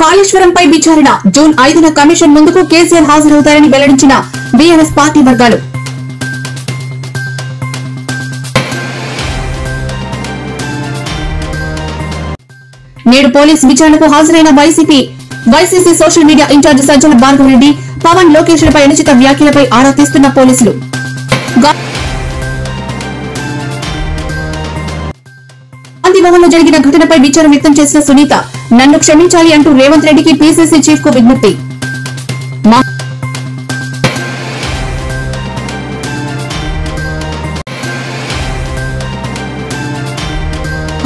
కాళేశ్వరంపై విచారణ June 5న commission ముందుకు కేసీఆర్ హాజరవుతారని వెల్లడించిన బీఆర్ఎస్ పార్టీ వర్గాలు. నేడు పోలీస్ విచారణకు హాజరైన YCP social media in-charge Sajjala Bhargav Reddy, Pawan లోకేష్లపై అనుచిత వ్యాఖ్యలపై ఆరా తీస్తున్న పోలీసులు. గాంధీభవన్ లో జరిగిన ఘటనపై విచారం వ్యక్తం చేసిన సునీత, నన్ను క్షమించాలి అంటూ రేవంత్ రెడ్డికి పీసీసీ చీఫ్ కు విజ్ఞప్తి.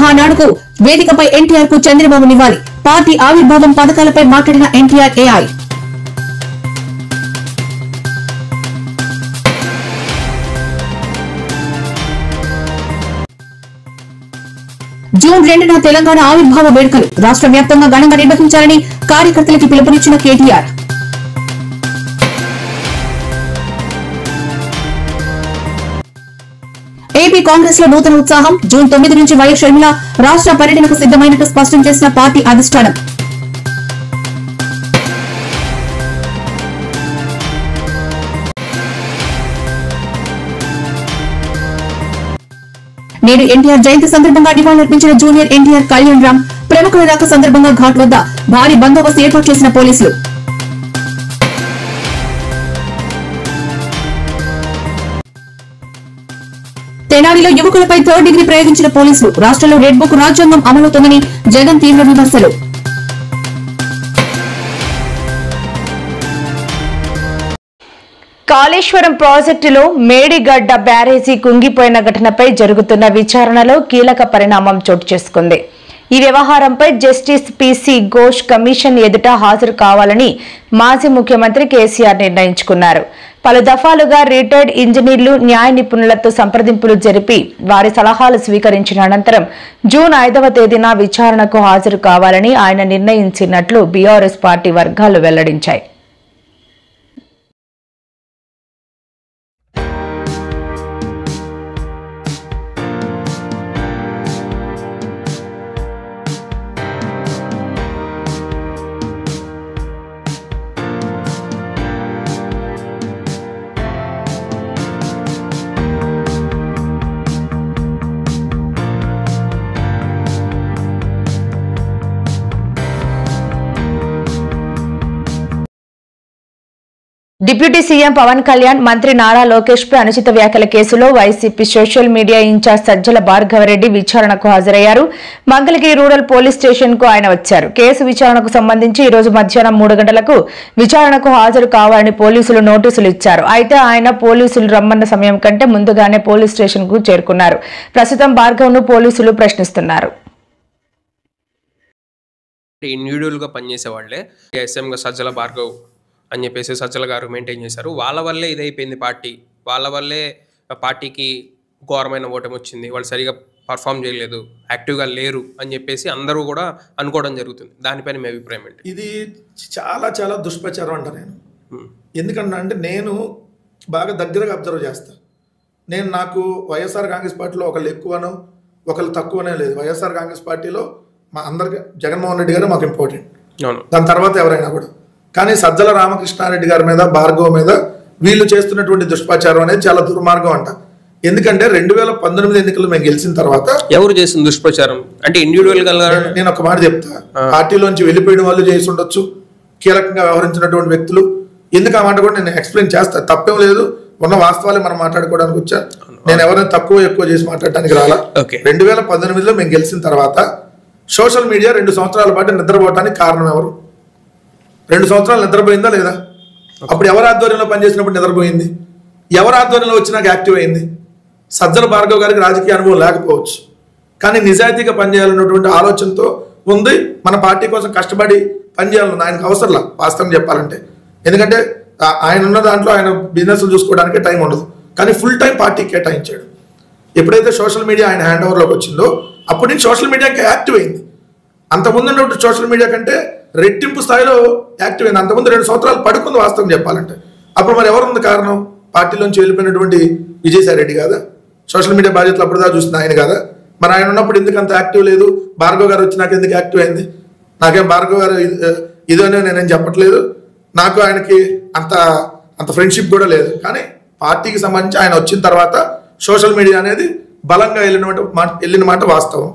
మహానాడుకు వేదికపై ఎన్టీఆర్ కు చంద్రబాబు నివాళి. పార్టీ ఆవిర్భావం పథకాలపై మాట్లాడిన ఎన్టీఆర్ ఏఐ. జూన్ 2న తెలంగాణ ఆవిర్భావ వేడుకలు రాష్ట్ర వ్యాప్తంగా ఘనంగా నిర్వహించాలని కార్యకర్తలకి పిలుపునిచ్చిన కేటీఆర్. ఏపీ కాంగ్రెస్ లో నూతన ఉత్సాహం. జూన్ 9 నుంచి వైఎస్ షర్మిల రాష్ట్ర పర్యటనకు సిద్దమైనట్టు స్పష్టం చేసిన పార్టీ అధిష్టానం. నేడు ఎన్టీఆర్ జయంతి సందర్భంగా నివాళులర్పించిన జూనియర్ ఎన్టీఆర్ కళ్యాణ్ రామ్. ప్రముఖుల రాక సందర్భంగా ఘాట్ వద్ద భారీ బందోబస్తు ఏర్పాటు చేసిన పోలీసులు. తెనాలిలో యువకులపై 3rd డిగ్రీ ప్రయోగించిన పోలీసులు. రాష్ట్రంలో రెడ్ బుక్ రాజ్యాంగం అమలవుతోందని జగన్ తీవ్ర విమర్శలు. కాళేశ్వరం ప్రాజెక్టులో మేడిగడ్డ బ్యారేజీ కుంగిపోయిన ఘటనపై జరుగుతున్న విచారణలో కీలక పరిణామం చోటు చేసుకుంది. ఈ వ్యవహారంపై జస్టిస్ పీసీ ఘోష్ కమిషన్ ఎదుట హాజరు కావాలని మాజీ ముఖ్యమంత్రి కేసీఆర్ నిర్ణయించుకున్నారు. పలు దఫాలుగా రిటైర్డ్ ఇంజనీర్లు, న్యాయ నిపుణులతో సంప్రదింపులు జరిపి వారి సలహాలు స్వీకరించిన అనంతరం జూన్ 5వ తేదీన విచారణకు హాజరు కావాలని ఆయన నిర్ణయించినట్లు బీఆర్ఎస్ పార్టీ వర్గాలు వెల్లడించాయి. డిప్యూటీ సీఎం పవన్ కళ్యాణ్, మంత్రి నారా లోకేష్ పై అనుచిత వ్యాఖ్యల కేసులో YCP social media in-charge Sajjala Bhargava Reddy విచారణకు హాజరయ్యారు. మంగళగిరి రూరల్ పోలీస్ స్టేషన్ కు ఆయన వచ్చారు. కేసు విచారణకు సంబంధించి ఈ రోజు మధ్యాహ్నం 3 గంటలకు విచారణకు హాజరు కావాలని పోలీసులు నోటీసులు ఇచ్చారు. అయితే ఆయన పోలీసులు రమ్మన్న సమయం కంటే ముందుగానే పోలీస్ స్టేషన్ కు చేరుకున్నారు. ప్రస్తుతం భార్గవ్ ను పోలీసులు ప్రశ్నిస్తున్నారు. ఇండివిడ్యువల్ గా పనిచేసే వాళ్ళే ఎస్ఎం గా సజ్జల భార్గవ్ అని చెప్పేసి సజ్జల గారు మెయింటైన్ చేశారు. వాళ్ళ వల్లే ఇదైపోయింది పార్టీ. వాళ్ళ వల్లే పార్టీకి ఘోరమైన ఓటమి వచ్చింది. వాళ్ళు సరిగా పర్ఫామ్ చేయలేదు, యాక్టివ్గా లేరు అని చెప్పేసి అందరూ కూడా అనుకోవడం జరుగుతుంది. దానిపైన మీ అభిప్రాయం ఏంటి? ఇది చాలా చాలా దుష్ప్రచారం అంట. నేను ఎందుకంటే అంటే నేను బాగా దగ్గరగా అబ్జర్వ్ చేస్తాను. నాకు వైఎస్ఆర్ కాంగ్రెస్ పార్టీలో ఒకళ్ళు ఎక్కువనో ఒకళ్ళు తక్కువనే లేదు. వైఎస్ఆర్ కాంగ్రెస్ పార్టీలో మా అందరికి జగన్మోహన్ రెడ్డి గారు మాకు ఇంపార్టెంట్, దాని తర్వాత ఎవరైనా కూడా. కానీ సజ్జల రామకృష్ణారెడ్డి గారి మీద, భార్గవ్ మీద వీళ్ళు చేస్తున్నటువంటి దుష్ప్రచారం అనేది చాలా దుర్మార్గం అంట. ఎందుకంటే 2019 ఎన్నికలు మేము గెలిచిన తర్వాత ఎవరు చేసిన దుష్ప్రచారం అంటే ఇండివిడ్యువల్ గా నేను ఒక మాట చెప్తా. పార్టీలోంచి వెళ్ళిపోయిన వాళ్ళు చేసి ఉండొచ్చు, కీలకంగా వ్యవహరించినటువంటి వ్యక్తులు. ఎందుకు ఆ మాట కూడా నేను ఎక్స్ప్లెయిన్ చేస్తా, తప్పేం లేదు. ఉన్న వాస్తవాలే మనం మాట్లాడుకోవడానికి వచ్చా. నేను ఎవరైనా తక్కువ ఎక్కువ చేసి మాట్లాడటానికి రాలా. 2019లో మేము గెలిచిన తర్వాత సోషల్ మీడియా 2 సంవత్సరాల పాటు నిద్రపోవటానికి కారణం ఎవరు? 2 సంవత్సరాలు నిద్రపోయిందా లేదా? అప్పుడు ఎవరి ఆధ్వర్యంలో పనిచేసినప్పుడు నిద్రపోయింది? ఎవరి ఆధ్వర్యంలో వచ్చినాక యాక్టివ్ అయింది? సజ్జల భార్గవ్ గారికి రాజకీయ అనుభవం లేకపోవచ్చు, కానీ నిజాయితీగా పనిచేయాలన్నటువంటి ఆలోచనతో ఉంది. మన పార్టీ కోసం కష్టపడి పనిచేయాలన్నది ఆయనకు అవసరంలా వాస్తవం చెప్పాలంటే. ఎందుకంటే ఆయన ఉన్న దాంట్లో ఆయన బిజినెస్లు చూసుకోవడానికి టైం ఉండదు, కానీ ఫుల్ టైం పార్టీకి కేటాయించాడు. ఎప్పుడైతే సోషల్ మీడియా ఆయన హ్యాండ్ ఓవర్లోకి వచ్చిందో అప్పటి నుంచి సోషల్ మీడియా ఇంకా యాక్టివ్ అయింది. అంతకుముందు ఉన్నటువంటి సోషల్ మీడియా కంటే రెట్టింపు స్థాయిలో యాక్టివ్ అయింది. అంతకుముందు 2 సంవత్సరాలు పడుకుంది వాస్తవం చెప్పాలంటే. అప్పుడు మరి ఎవరు ఉంది కారణం? పార్టీలోంచి వెళ్ళిపోయినటువంటి విజయసాయి రెడ్డి కాదా? సోషల్ మీడియా బాధ్యతలు అప్పుడుదా చూసిన ఆయన కాదా? మరి ఆయన ఉన్నప్పుడు ఎందుకు అంత యాక్టివ్ లేదు? భార్గవ్ గారు వచ్చినాక ఎందుకు యాక్టివ్ అయింది? నాకేం భార్గవ్ గారు ఇదనే నేనేం చెప్పట్లేదు. నాకు ఆయనకి అంత ఫ్రెండ్షిప్ కూడా లేదు. కానీ పార్టీకి సంబంధించి ఆయన వచ్చిన తర్వాత సోషల్ మీడియా అనేది బలంగా వెళ్ళిన మాట వాస్తవం.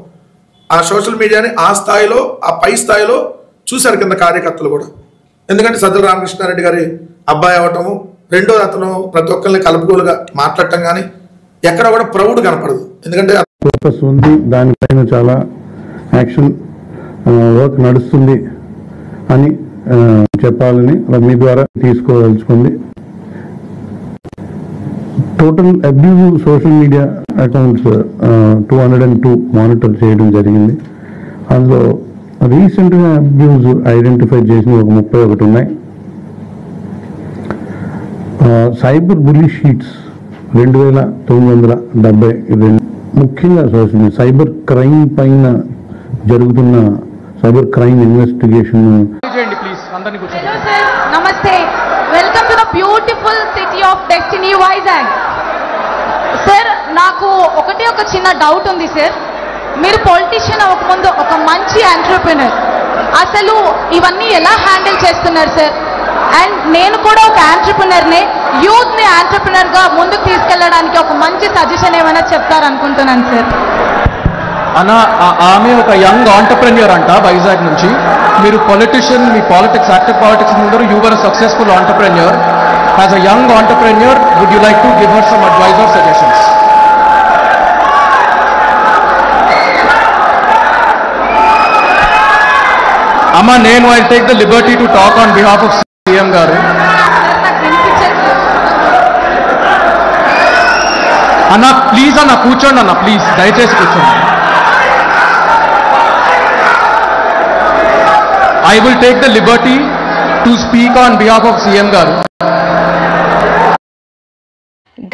ఆ సోషల్ మీడియాని ఆ స్థాయిలో, ఆ పై స్థాయిలో చూశారు కింద కార్యకర్తలు కూడా. ఎందుకంటే సజ్జల రామకృష్ణారెడ్డి గారి అబ్బాయి అవటము, రెండో అతను ప్రతి ఒక్కరిని కలుపుకోలుగా మాట్లాడటం కానీ ఎక్కడ కూడా ప్రౌడ్ కనపడదు. ఎందుకంటే ఫోకస్ ఉంది, దానిపైన చాలా యాక్షన్ వర్క్ నడుస్తుంది అని చెప్పాలని మీ ద్వారా తీసుకోదలుచుకుంది. Total abusive social media accounts 202 monitor చేయడం జరిగింది. అందులో రీసెంట్గా అబ్యూజ్ ఐడెంటిఫై చేసిన ఒక 31 ఉన్నాయి. Cyber bully sheets 2972. ముఖ్యంగా సోషల్ మీడియా సైబర్ క్రైమ్ పైన జరుగుతున్న సైబర్ క్రైమ్ ఇన్వెస్టిగేషన్. నమస్తే, welcome to the beautiful city of destiny Vizag. Sir, నాకు ఒక చిన్న డౌట్ ఉంది సార్. మీరు పొలిటీషియన్ అవ్వకముందు ఒక మంచి ఎంటర్‌ప్రెన్యూర్, అసలు ఇవన్నీ ఎలా హ్యాండిల్ చేస్తున్నారు సార్? అండ్ నేను కూడా ఒక ఎంటర్‌ప్రెన్యూర్నే, యూత్ని ఎంటర్‌ప్రెన్యూర్గా ముందుకు తీసుకెళ్ళడానికి ఒక మంచి సజెషన్ ఏమైనా చెప్తారనుకుంటున్నాను సార్. అన్న, ఆమె ఒక యంగ్ ఆంటర్‌ప్రెన్యూర్ అంట వైజాగ్ నుంచి. మీరు పొలిటీషియన్, మీ పాలిటిక్స్, యాక్టివ్ పాలిటిక్స్ ముందరు you were successful entrepreneur. As a young entrepreneur, would you like to give her some advice or suggestions? అమ్మ, నేను I take the liberty to talk on behalf of CM గారు. అన్న please, అన్న కూర్చోండి అన్న, please దయచేసి కూర్చోండి. I will take the liberty to speak on behalf of CM గారు.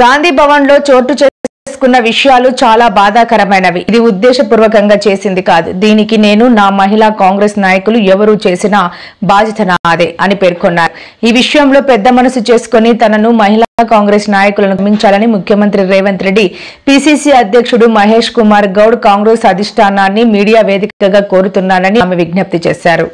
గాంధీ భవన్ లో చోటు చేసుకున్న విషయాలు చాలా బాధాకరమైనవి. ఇది ఉద్దేశపూర్వకంగా చేసింది కాదు. దీనికి నేను, నా మహిళా కాంగ్రెస్ నాయకులు ఎవరూ చేసిన బాధ్యత నాదే అని పేర్కొన్నారు. ఈ విషయంలో పెద్ద మనసు చేసుకుని తనను, మహిళా కాంగ్రెస్ నాయకులను క్షమించాలని ముఖ్యమంత్రి రేవంత్ రెడ్డి, పిసిసి అధ్యక్షుడు మహేష్ కుమార్ గౌడ్ కాంగ్రెస్ అధిష్టానాన్ని మీడియా వేదికగా కోరుతున్నారని ఆమె విజ్ఞప్తి చేశారు.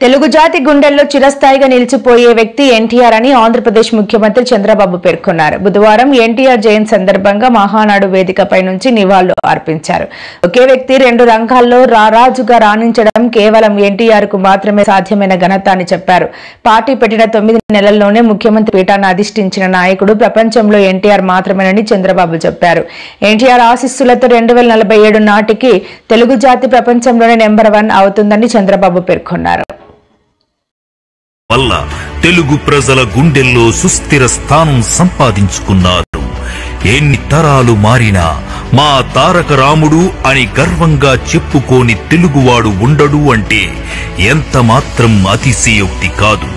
తెలుగు జాతి గుండెల్లో చిరస్థాయిగా నిలిచిపోయే వ్యక్తి ఎన్టీఆర్ అని ఆంధ్రప్రదేశ్ ముఖ్యమంత్రి చంద్రబాబు పేర్కొన్నారు. బుధవారం ఎన్టీఆర్ జయంతి సందర్భంగా మహానాడు వేదికపై నుంచి నివాళులు అర్పించారు. ఒకే వ్యక్తి రెండు రంగాల్లో రారాజుగా రాణించడం కేవలం ఎన్టీఆర్ కు మాత్రమే సాధ్యమైన ఘనత అని చెప్పారు. పార్టీ పెట్టిన 9 నెలల్లోనే ముఖ్యమంత్రి పీఠాన్ని అధిష్ఠించిన నాయకుడు ప్రపంచంలో ఎన్టీఆర్ మాత్రమేనని చంద్రబాబు చెప్పారు. ఎన్టీఆర్ ఆశీస్సులతో 2047 నాటికి తెలుగు జాతి ప్రపంచంలోనే నెంబర్ 1 అవుతుందని చంద్రబాబు పేర్కొన్నారు. వల్ల తెలుగు ప్రజల గుండెల్లో సుస్థిర స్థానం సంపాదించుకున్నారు. ఎన్ని తరాలు మారినా మా తారక రాముడు అని గర్వంగా చెప్పుకోని తెలుగువాడు ఉండడు అంటే ఎంత మాత్రం అతిశయోక్తి కాదు.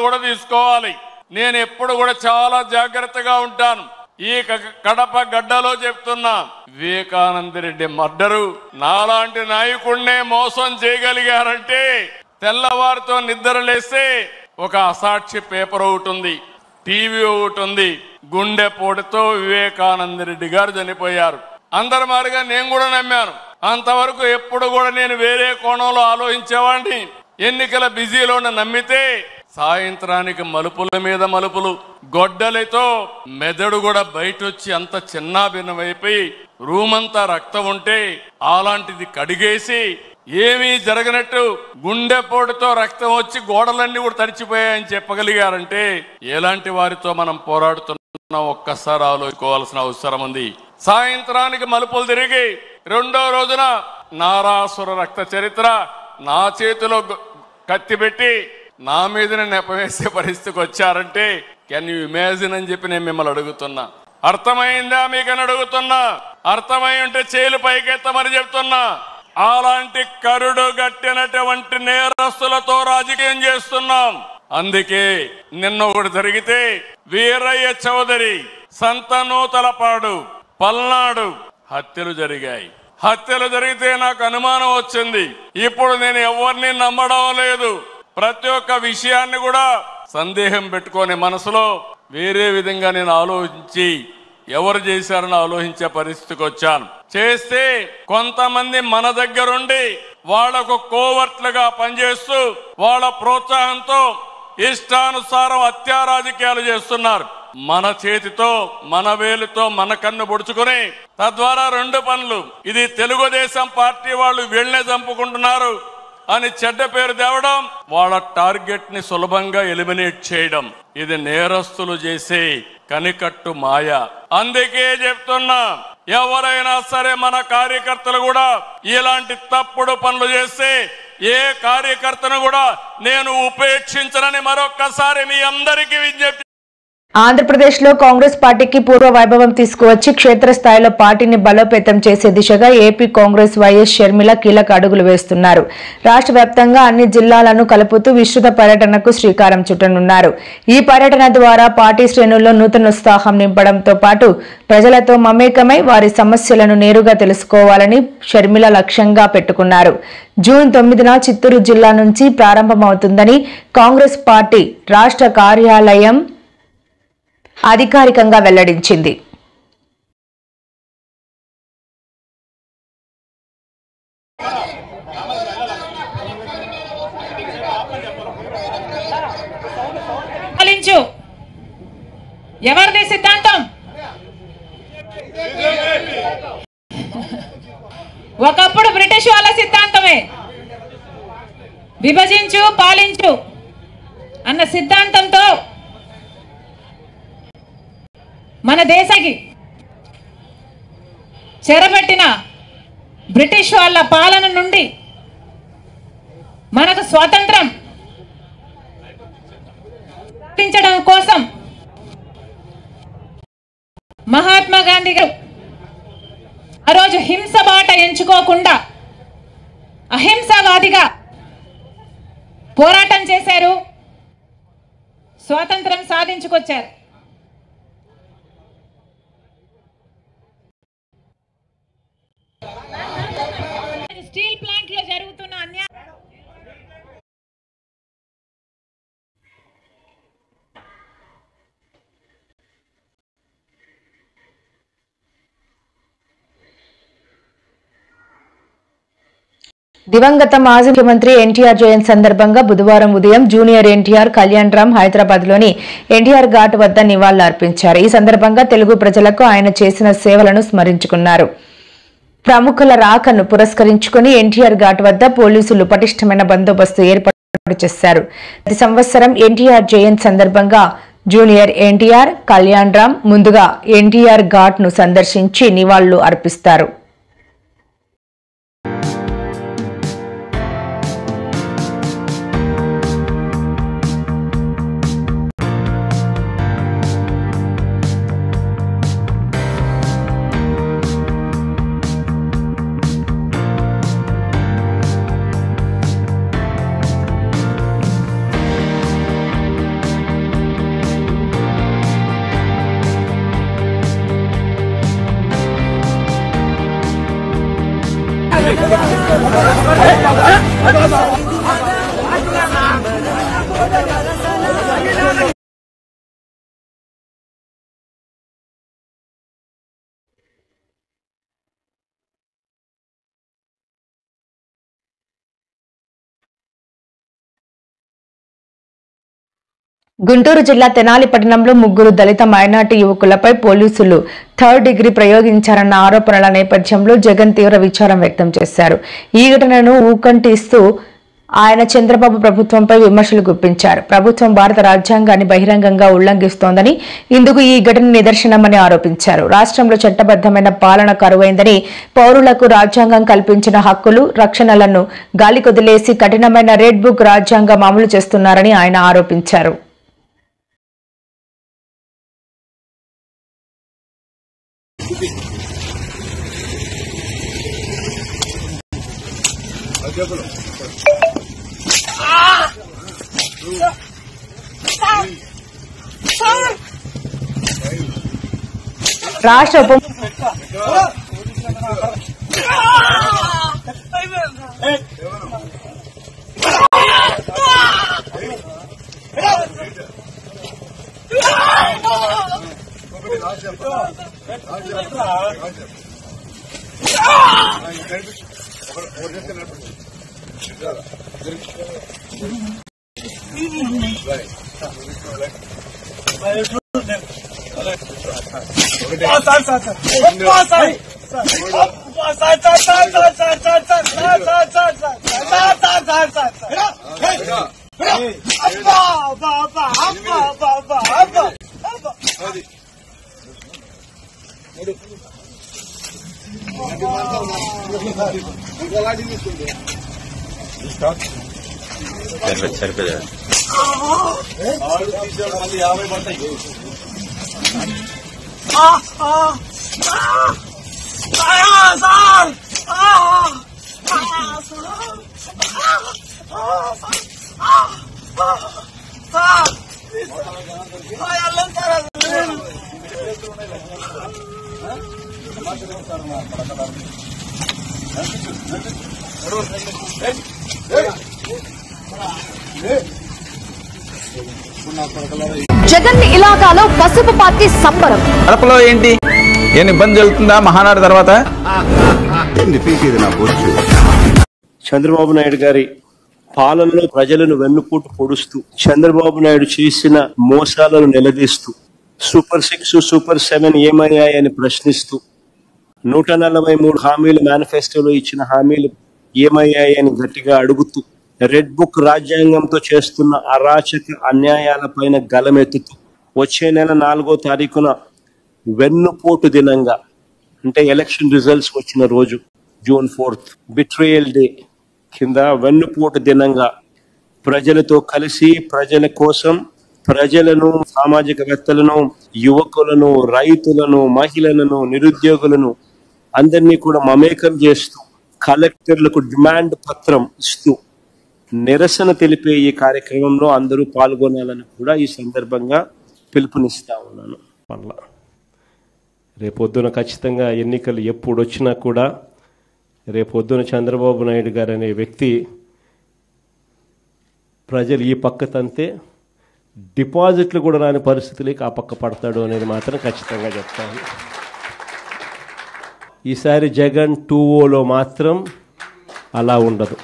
కూడా తీసుకోవాలి. నేను ఎప్పుడు కూడా చాలా జాగ్రత్తగా ఉంటాను. ఈ కడప గడ్డలో చెప్తున్నా, వివేకానంద రెడ్డి మర్డరు నాలాంటి నాయకుడినే మోసం చేయగలిగారంటే తెల్లవారితో నిద్రలేస్తే ఒక అసాక్షి పేపర్ ఒకటి ఉంది, టీవీ ఒకటి ఉంది. గుండెపోటుతో వివేకానంద రెడ్డి గారు చనిపోయారు. అందరి మారిగా నేను కూడా నమ్మాను. అంతవరకు ఎప్పుడు కూడా నేను వేరే కోణంలో ఆలోచించేవాడిని. ఎన్నికల బిజీలో నమ్మితే సాయంత్రానికి మలుపుల మీద మలుపులు, గొడ్డలితో మెదడు కూడా బయటొచ్చి అంత చిన్నాభిన్నమైపోయి రూమంతా రక్తం ఉంటే అలాంటిది కడిగేసి ఏమీ జరగనట్టు గుండెపోటుతో రక్తం వచ్చి గోడలన్నీ కూడా తడిచిపోయాయని చెప్పగలిగారంటే ఎలాంటి వారితో మనం పోరాడుతున్నాం ఒక్కసారి ఆలోచించుకోవాల్సిన అవసరం ఉంది. సాయంత్రానికి మలుపులు తిరిగి రెండో రోజున నారాసుర రక్త చరిత్ర నా చేతిలో కత్తి పెట్టి నా మీదనే నెపవేసే పరిస్థితికి వచ్చారంటే కెన్ యూ ఇమాజిన్ అని చెప్పి నేను మిమ్మల్ని అడుగుతున్నా. అర్థమైందా మీకని అడుగుతున్నా. అర్థమై ఉంటే చేలు పైకెత్తమని చెప్తున్నా. అలాంటి కరుడు గట్టినటువంటి నేరస్తులతో రాజకీయం చేస్తున్నాం. అందుకే నిన్న ఒకటి జరిగితే వీరయ్య చౌదరి, సంతనూతలపాడు, పల్నాడు హత్యలు జరిగాయి. హత్యలు జరిగితే నాకు అనుమానం వచ్చింది. ఇప్పుడు నేను ఎవరిని నమ్మడం లేదు. ప్రతి ఒక్క విషయాన్ని కూడా సందేహం పెట్టుకొని మనసులో వేరే విధంగా నేను ఆలోచించి ఎవరు చేశారని ఆలోచించే పరిస్థితికి వచ్చాను. చేస్తే కొంతమంది మన దగ్గరుండి వాళ్లకు కోవర్ట్లుగా పనిచేస్తూ వాళ్ళ ప్రోత్సాహంతో ఇష్టానుసారం హత్యా రాజకీయాలు చేస్తున్నారు. మన చేతితో మన వేలుతో మన కన్ను పొడుచుకుని తద్వారా రెండు పనులు, ఇది తెలుగుదేశం పార్టీ వాళ్ళు వీళ్ళనే చంపుకుంటున్నారు అని చెడ్డ పేరు తేవడం, వాళ్ళ టార్గెట్ ని సులభంగా ఎలిమినేట్ చేయడం, ఇది నేరస్తులు చేసే కనికట్టు మాయ. అందుకే చెప్తున్నా, ఎవరైనా సరే మన కార్యకర్తలు కూడా ఇలాంటి తప్పుడు పనులు చేస్తే ఏ కార్యకర్తను కూడా నేను ఉపేక్షించనని మరొక్కసారి మీ అందరికీ విజ్ఞప్తి. ఆంధ్రప్రదేశ్లో కాంగ్రెస్ పార్టీకి పూర్వ వైభవం తీసుకువచ్చి క్షేత్రస్థాయిలో పార్టీని బలోపేతం చేసే దిశగా ఏపీ కాంగ్రెస్ వైఎస్ షర్మిల కీలక అడుగులు వేస్తున్నారు. రాష్ట్ర వ్యాప్తంగా అన్ని జిల్లాలను కలుపుతూ విస్తృత పర్యటనకు శ్రీకారం చుట్టనున్నారు. ఈ పర్యటన ద్వారా పార్టీ శ్రేణుల్లో నూతనోత్సాహం నింపడంతో పాటు ప్రజలతో మమేకమై వారి సమస్యలను నేరుగా తెలుసుకోవాలని షర్మిల లక్ష్యంగా పెట్టుకున్నారు. జూన్ 9న చిత్తూరు జిల్లా నుంచి ప్రారంభమవుతుందని కాంగ్రెస్ పార్టీ రాష్ట్ర కార్యాలయం అధికారికంగా వెల్లడించింది. ఎవరిది సిద్ధాంతం? ఒకప్పుడు బ్రిటిష్ వాళ్ళ సిద్ధాంతమే విభజించు పాలించు అన్న సిద్ధాంతంతో మన దేశానికి చెరబెట్టిన బ్రిటిష్ వాళ్ళ పాలన నుండి మనకు స్వాతంత్రం సాధించడం కోసం మహాత్మా గాంధీ గారు ఆ రోజు హింస బాట ఎంచుకోకుండా అహింసావాదిగా పోరాటం చేశారు, స్వాతంత్రం సాధించుకొచ్చారు. స్టీల్ ప్లాంట్ లో జరుగుతున్న అన్యాయం దివంగత మాజీ ముఖ్యమంత్రి ఎన్టీఆర్ జయంతి సందర్భంగా బుధవారం ఉదయం జూనియర్ ఎన్టీఆర్ కళ్యాణ్ రామ్ హైదరాబాద్ లోని ఎన్టీఆర్ ఘాట్ వద్ద నివాళులర్పించారు. ఈ సందర్భంగా తెలుగు ప్రజలకు ఆయన చేసిన సేవలను స్మరించుకున్నారు. ప్రముఖుల రాకను పురస్కరించుకుని ఎన్టీఆర్ ఘాట్ వద్ద పోలీసులు పటిష్టమైన బందోబస్తు ఏర్పాటు చేశారు. ప్రతి సంవత్సరం ఎన్టీఆర్ జయంతి సందర్భంగా జూనియర్ ఎన్టీఆర్, కళ్యాణ్ రామ్ ముందుగా ఎన్టీఆర్ ఘాట్ ను సందర్శించి నివాళులు అర్పిస్తారు. గుంటూరు జిల్లా తెనాలి పట్టణంలో ముగ్గురు దళిత మైనార్టీ యువకులపై పోలీసులు థర్డ్ డిగ్రీ ప్రయోగించారన్న ఆరోపణల నేపథ్యంలో జగన్ తీవ్ర విచారం వ్యక్తం చేశారు. ఈ ఘటనను ఊకంటిస్తూ ఆయన చంద్రబాబు ప్రభుత్వంపై విమర్శలు గుప్పించారు. ప్రభుత్వం భారత రాజ్యాంగాన్ని బహిరంగంగా ఉల్లంఘిస్తోందని, ఇందుకు ఈ ఘటన నిదర్శనమని ఆరోపించారు. రాష్ట్రంలో చట్టబద్దమైన పాలన కరువైందని, పౌరులకు రాజ్యాంగం కల్పించిన హక్కులు, రక్షణలను గాలికొదిలేసి కఠినమైన రెడ్ బుక్ రాజ్యాంగం అమలు చేస్తున్నారని ఆయన ఆరోపించారు. రాష్ట్ర ఉప జగన్ ఇలాకాలో పసుపు పార్టీ సంబరం. కడపలో ఏంటి ఇబ్బంది జరుగుతుందా మహానాడు తర్వాత? చంద్రబాబు నాయుడు గారి పాలనలో ప్రజలను వెన్నుపోటు పొడుస్తూ, చంద్రబాబు నాయుడు చేసిన మోసాలను నిలదీస్తూ, సూపర్ 6, సూపర్ 7 ఏమయ్యాయని ప్రశ్నిస్తూ, 143 హామీలు మేనిఫెస్టోలో ఇచ్చిన హామీలు ఏమయ్యాయని గట్టిగా అడుగుతూ, రెడ్ బుక్ రాజ్యాంగంతో చేస్తున్న అరాచక అన్యాయాలపైన గలమెత్తుతూ, వచ్చే నెల 4వ తారీఖున వెన్నుపోటు దినంగా, అంటే ఎలక్షన్ రిజల్ట్స్ వచ్చిన రోజు జూన్ 4th బిట్రేయల్ డే కింద వెన్నుపోటు దినంగా ప్రజలతో కలిసి, ప్రజల కోసం, ప్రజలను, సామాజికవేత్తలను, యువకులను, రైతులను, మహిళలను, నిరుద్యోగులను అందరినీ కూడా మమేకం చేస్తూ, కలెక్టర్లకు డిమాండ్ పత్రం ఇస్తూ నిరసన తెలిపే ఈ కార్యక్రమంలో అందరూ పాల్గొనాలని కూడా ఈ సందర్భంగా పిలుపునిస్తా ఉన్నాను. మళ్ళా రేపొద్దున ఖచ్చితంగా ఎన్నికలు ఎప్పుడు వచ్చినా కూడా రేపొద్దున చంద్రబాబు నాయుడు గారు అనే వ్యక్తి ప్రజలు ఈ పక్క తంతే డిపాజిట్లు కూడా రాని పరిస్థితులకి ఆ పక్క పడతాడు అనేది మాత్రం ఖచ్చితంగా చెప్తాను. ఈసారి జగన్ 2.0లో మాత్రం అలా ఉండదు.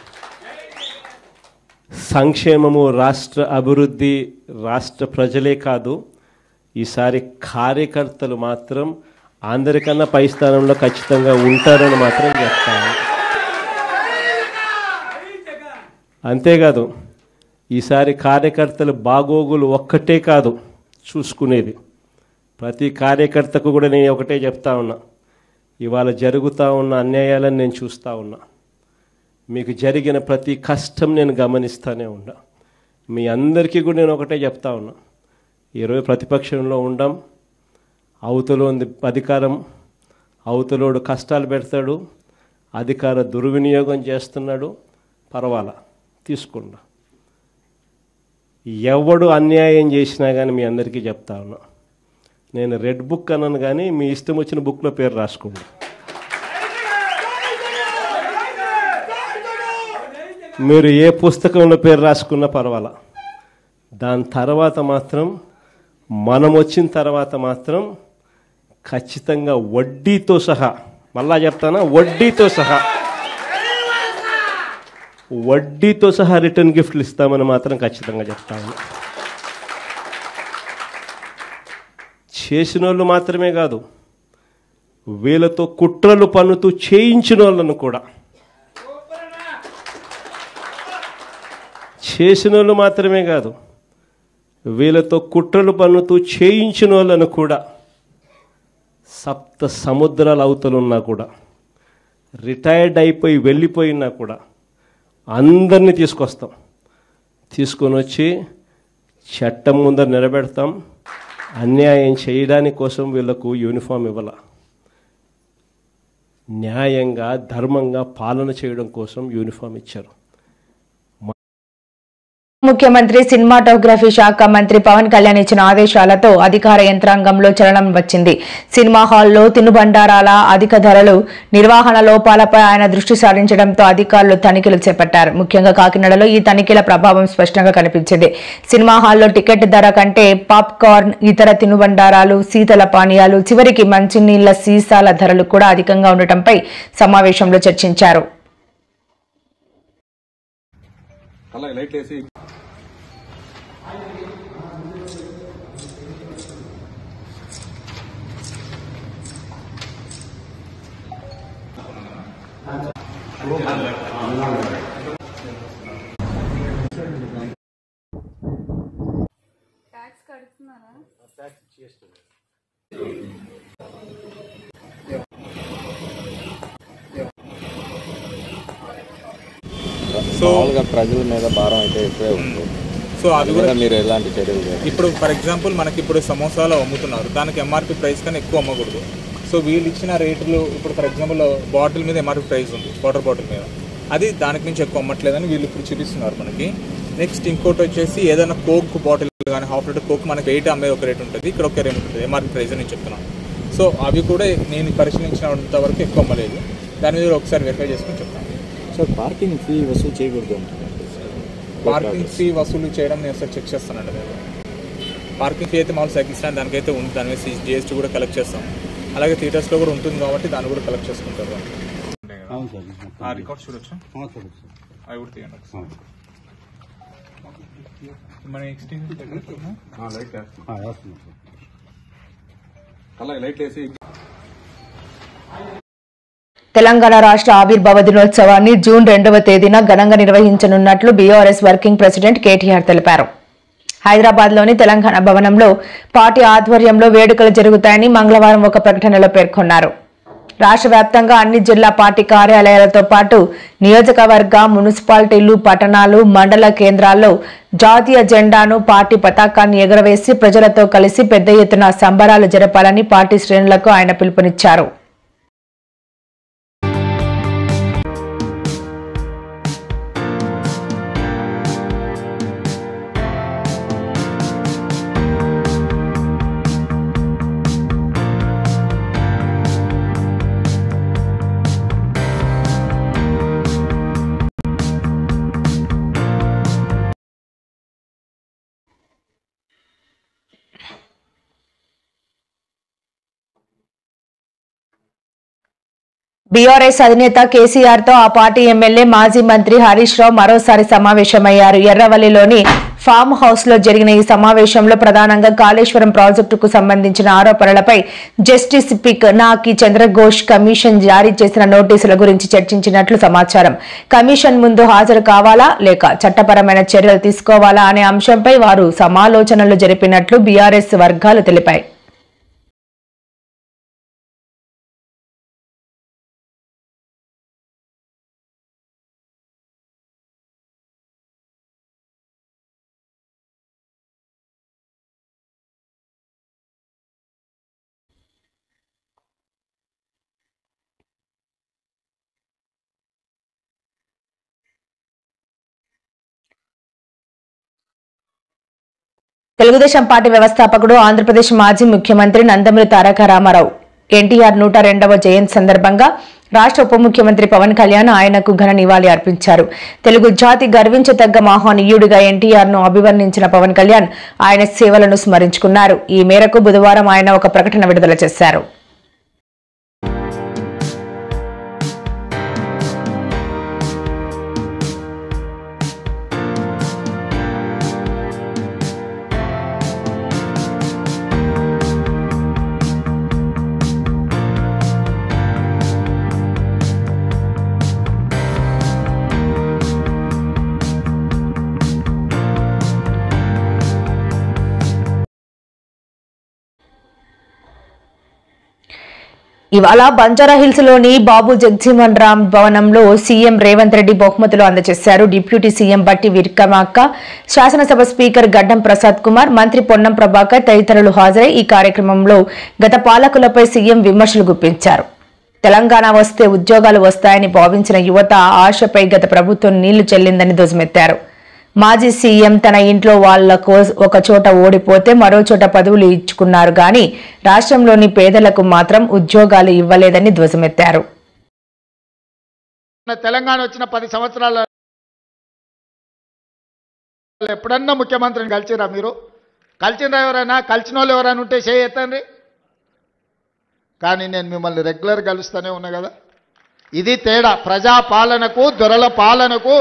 సంక్షేమము, రాష్ట్ర అభివృద్ధి, రాష్ట్ర ప్రజలే కాదు, ఈసారి కార్యకర్తలు మాత్రం అందరికన్నా పై స్థానంలో ఖచ్చితంగా ఉంటారని మాత్రం చెప్తాను. అంతేకాదు, ఈసారి కార్యకర్తల బాగోగులు ఒక్కటే కాదు చూసుకునేది, ప్రతి కార్యకర్తకు కూడా నేను ఒకటే చెప్తా ఉన్నా, ఇవాళ జరుగుతూ ఉన్న అన్యాయాలను నేను చూస్తూ ఉన్నా, మీకు జరిగిన ప్రతి కష్టం నేను గమనిస్తూనే ఉన్నా. మీ అందరికీ కూడా నేను ఒకటే చెప్తా ఉన్నా, ఈరోజు ప్రతిపక్షంలో ఉండం, అవతలో అధికారం, అవతలోడు కష్టాలు పెడతాడు, అధికార దుర్వినియోగం చేస్తున్నాడు, పర్వాలా తీసుకుండా. ఎవడు అన్యాయం చేసినా కానీ మీ అందరికీ చెప్తా ఉన్నా, నేను రెడ్ బుక్ అన్నాను కానీ మీ ఇష్టం వచ్చిన బుక్లో పేరు రాసుకోండి. మీరు ఏ పుస్తకంలో పేరు రాసుకున్నా పర్వాలా. దాని తర్వాత మాత్రం మనం వచ్చిన తర్వాత మాత్రం ఖచ్చితంగా వడ్డీతో సహా, మళ్ళా చెప్తానా, వడ్డీతో సహా రిటర్న్ గిఫ్ట్లు ఇస్తామని మాత్రం ఖచ్చితంగా చెప్తాను. చేసిన వాళ్ళు మాత్రమే కాదు, వీళ్ళతో కుట్రలు పన్నుతూ చేయించిన వాళ్ళను కూడా చేసిన వాళ్ళు మాత్రమే కాదు, వీళ్ళతో కుట్రలు పన్నుతూ చేయించిన వాళ్ళను కూడా, సప్త సముద్రాల అవతలున్నా కూడా, రిటైర్డ్ అయిపోయి వెళ్ళిపోయినా కూడా అందరినీ తీసుకొని వచ్చి చట్టం ముందర నిలబెడతాం. అన్యాయం చేయడానికి కోసం వీళ్ళకు యూనిఫామ్ ఇవ్వాల, న్యాయంగా ధర్మంగా పాలన చేయడం కోసం యూనిఫామ్ ఇచ్చారు. ముఖ్యమంత్రి సినిమాటోగ్రఫీ శాఖ మంత్రి పవన్ కళ్యాణ్ ఇచ్చిన ఆదేశాలతో అధికార యంత్రాంగంలో చలనం వచ్చింది. సినిమా హాల్లో తినుబండారాల అధిక ధరలు, నిర్వహణ లోపాలపై ఆయన దృష్టి సారించడంతో అధికారులు తనిఖీలు చేపట్టారు. ముఖ్యంగా కాకినాడలో ఈ తనిఖీల ప్రభావం స్పష్టంగా కనిపించింది. సినిమా హాల్లో టికెట్ ధర కంటే పాప్కార్న్, ఇతర తినుబండారాలు, శీతల పానీయాలు, చివరికి మంచినీళ్ల సీసాల ధరలు కూడా అధికంగా ఉండటంపై సమావేశంలో చర్చించారు. సో ప్రజల మీద భారం అయితే ఎక్కువే ఉంది. సో అది కూడా మీరు ఎలాంటి చర్యలు? ఇప్పుడు ఫర్ ఎగ్జాంపుల్ మనకి ఇప్పుడు సమోసాలు అమ్ముతున్నారు, దానికి ఎంఆర్పి ప్రైస్ కన్నా ఎక్కువ అమ్మకూడదు. సో వీళ్ళు ఇచ్చిన రేట్లు ఇప్పుడు ఫర్ ఎగ్జాంపుల్ బాటిల్ మీద ఎంఆర్పి ప్రైస్ ఉంది, వాటర్ బాటిల్ మీద, అది దానికి నుంచి ఎక్కువ అమ్మట్లేదని వీళ్ళు ఇప్పుడు చూపిస్తున్నారు మనకి. నెక్స్ట్ ఇంకోటి వచ్చేసి ఏదైనా కోక్ బాటిల్ కానీ హాఫ్ లీటర్ కోక్ మనకి వెయిట్ అమ్మేది ఒక రేట్ ఉంటుంది, ఇక్కడ ఒక రేట్ ఉంటుంది, ఎంఆర్పి ప్రైస్ అని చెప్తున్నాను. సో అవి కూడా నేను పరిశీలించినంత వరకు ఎక్కువ అమ్మలేదు, దాని మీద ఒకసారి వెరిఫై చేసుకుని చెప్తాను. సో పార్కింగ్ ఫీ వసూలు చేయకూడదు. పార్కింగ్ ఫీ వసూలు చేయడం నేను ఒకసారి చెక్ చేస్తానండి. నేను పార్కింగ్ ఫీ అయితే మామూలు సైకిల్ స్టాండ్ దానికైతే ఉంది, దాని మీద జిఎస్టీ కూడా కలెక్ట్ చేస్తాం. అలాగే థియేటర్స్లో కూడా ఉంటుంది కాబట్టి దాన్ని కూడా కలెక్ట్ చేసుకుంటారు. ఆ రికార్డ్ చూడొచ్చు, అవి కూడా తీయండి ఒకసారి. మన ఎక్స్టెన్షన్ తెలంగాణ రాష్ట్ర ఆవిర్భావ దినోత్సవాన్ని జూన్ 2వ తేదీన ఘనంగా నిర్వహించనున్నట్లు బీఆర్ఎస్ వర్కింగ్ ప్రెసిడెంట్ కేటీఆర్ తెలిపారు. హైదరాబాద్లోని తెలంగాణ భవనంలో పార్టీ ఆధ్వర్యంలో వేడుకలు జరుగుతాయని మంగళవారం ఒక ప్రకటనలో పేర్కొన్నారు. రాష్ట్ర వ్యాప్తంగా అన్ని జిల్లా పార్టీ కార్యాలయాలతో పాటు నియోజకవర్గ, మున్సిపాలిటీలు, పట్టణాలు, మండల కేంద్రాల్లో జాతీయ జెండాను, పార్టీ పతాకాన్ని ఎగురవేసి ప్రజలతో కలిసి పెద్ద ఎత్తున సంబరాలు జరపాలని పార్టీ శ్రేణులకు ఆయన పిలుపునిచ్చారు. బీఆర్ఎస్ అధినేత కేసీఆర్ తో ఆ పార్టీ ఎమ్మెల్యే మాజీ మంత్రి హరీష్ రావు మరోసారి సమావేశమయ్యారు. ఎర్రవల్లిలోని ఫామ్ హౌస్ లో జరిగిన ఈ సమావేశంలో ప్రధానంగా కాళేశ్వరం ప్రాజెక్టుకు సంబంధించిన ఆరోపణలపై జస్టిస్ పినాకి చంద్రఘోష్ కమిషన్ జారీ చేసిన నోటీసుల గురించి చర్చించినట్లు సమాచారం. కమిషన్ ముందు హాజరు కావాలా లేక చట్టపరమైన చర్యలు తీసుకోవాలా అనే అంశంపై వారు సమాలోచనలు జరిపినట్లు బీఆర్ఎస్ వర్గాలు తెలిపాయి. తెలుగుదేశం పార్టీ వ్యవస్థాపకుడు, ఆంధ్రప్రదేశ్ మాజీ ముఖ్యమంత్రి నందమూరి తారక రామారావు ఎన్టీఆర్ 102వ జయంతి సందర్భంగా రాష్ట్ర ఉప ముఖ్యమంత్రి పవన్ కళ్యాణ్ ఆయనకు ఘన నివాళి అర్పించారు. తెలుగు జాతి గర్వించదగ్గ మహనీయుడిగా ఎన్టీఆర్ ను అభివర్ణించిన పవన్ కళ్యాణ్ ఆయన సేవలను స్మరించుకున్నారు. ఈ మేరకు బుధవారం ఆయన ఒక ప్రకటన విడుదల చేశారు. ఇవాళ బంజారాహిల్స్ లోని బాబు జగజీవన్ రామ్ భవనంలో సీఎం రేవంత్ రెడ్డి బహుమతులు అందజేశారు. డిప్యూటీ సీఎం బట్టి విక్రమార్క, శాసనసభ స్పీకర్ గడ్డం ప్రసాద్ కుమార్, మంత్రి పొన్నం ప్రభాకర్ తదితరులు హాజరై ఈ కార్యక్రమంలో గత పాలకులపై సీఎం విమర్శలు గుప్పించారు. తెలంగాణ వస్తే ఉద్యోగాలు వస్తాయని భావించిన యువత ఆశపై గత ప్రభుత్వం నీళ్లు చెల్లిందని ధ్వజమెత్తారు. మాజీ సీఎం తన ఇంట్లో వాళ్లకు ఒక చోట ఓడిపోతే మరో చోట పదవులు ఇచ్చుకున్నారు గాని రాష్ట్రంలోని పేదలకు మాత్రం ఉద్యోగాలు ఇవ్వలేదని ధ్వజమెత్తారు. తెలంగాణ వచ్చిన 10 సంవత్సరాల ఎప్పుడన్నా ముఖ్యమంత్రిని కలిసిరా? మీరు కలిసిరా? ఎవరైనా కలిసిన వాళ్ళు ఎవరైనా ఉంటే చేయొద్దండి. కానీ నేను మిమ్మల్ని రెగ్యులర్ కలుస్తూనే ఉన్నా కదా. ఇది తేడా. ప్రజా పాలనకు దొరల పాలనకు.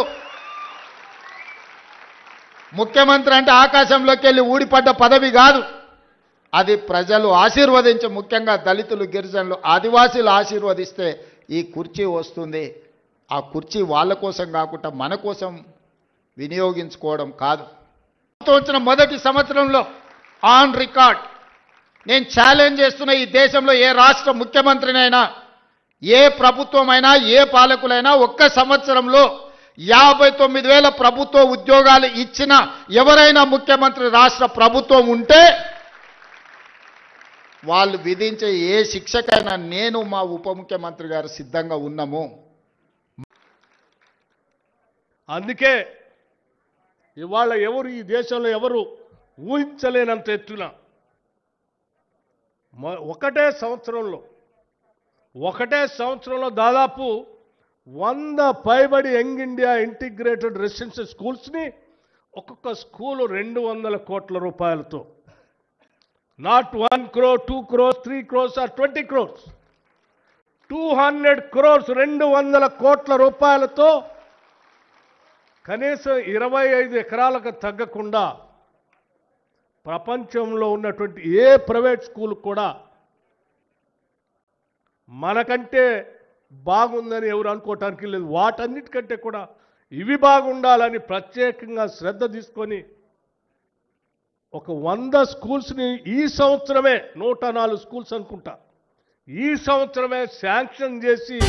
ముఖ్యమంత్రి అంటే ఆకాశంలోకి వెళ్ళి ఊడిపడ్డ పదవి కాదు. అది ప్రజలు ఆశీర్వదించి, ముఖ్యంగా దళితులు, గిరిజనులు, ఆదివాసీలు ఆశీర్వదిస్తే ఈ కుర్చీ వస్తుంది. ఆ కుర్చీ వాళ్ళ కోసం కాకుండా మన కోసం వినియోగించుకోవడం కాదు. వచ్చిన మొదటి సంవత్సరంలో ఆన్ రికార్డ్ నేను ఛాలెంజ్ చేస్తున్న, ఈ దేశంలో ఏ రాష్ట్ర ముఖ్యమంత్రినైనా, ఏ ప్రభుత్వమైనా, ఏ పాలకులైనా ఒక్క సంవత్సరంలో 59,000 ప్రభుత్వ ఉద్యోగాలు ఇచ్చిన ఎవరైనా ముఖ్యమంత్రి రాష్ట్ర ప్రభుత్వం ఉంటే వాళ్ళు విధించే ఏ శిక్షకైనా నేను, మా ఉప ముఖ్యమంత్రి గారు సిద్ధంగా ఉన్నాము. అందుకే ఇవాళ ఎవరు ఈ దేశంలో ఎవరు ఊహించలేనంత ఎత్తున ఒకటే సంవత్సరంలో దాదాపు 100 పైబడి యంగ్ ఇండియా ఇంటిగ్రేటెడ్ రెసిడెన్షియల్ స్కూల్స్ని ఒక్కొక్క స్కూలు 200 కోట్ల రూపాయలతో, not 1 crore, 2 crores, 3 crores or 20 crores, 200 crores 200 కోట్ల రూపాయలతో కనీసం 25 ఎకరాలకు తగ్గకుండా ప్రపంచంలో ఉన్నటువంటి ఏ ప్రైవేట్ స్కూల్ కూడా మనకంటే బాగుందని ఎవరు అనుకోవటానికి లేదు. వాటన్నిటికంటే కూడా ఇవి బాగుండాలని ప్రత్యేకంగా శ్రద్ధ తీసుకొని ఒక 100 స్కూల్స్ని ఈ సంవత్సరమే 104 స్కూల్స్ అనుకుంటా ఈ సంవత్సరమే శాంక్షన్ చేసి